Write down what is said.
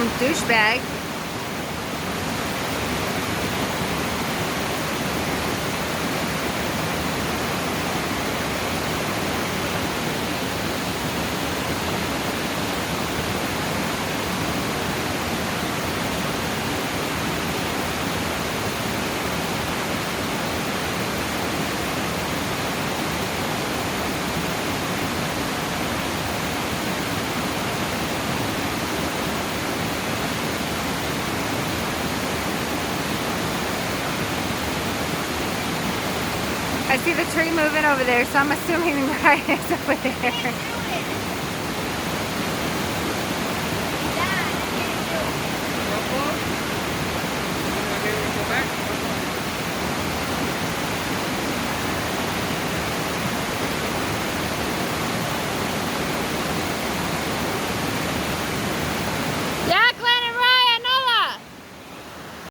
drunk douchebag. I see the tree moving over there, so I'm assuming the guy is over there.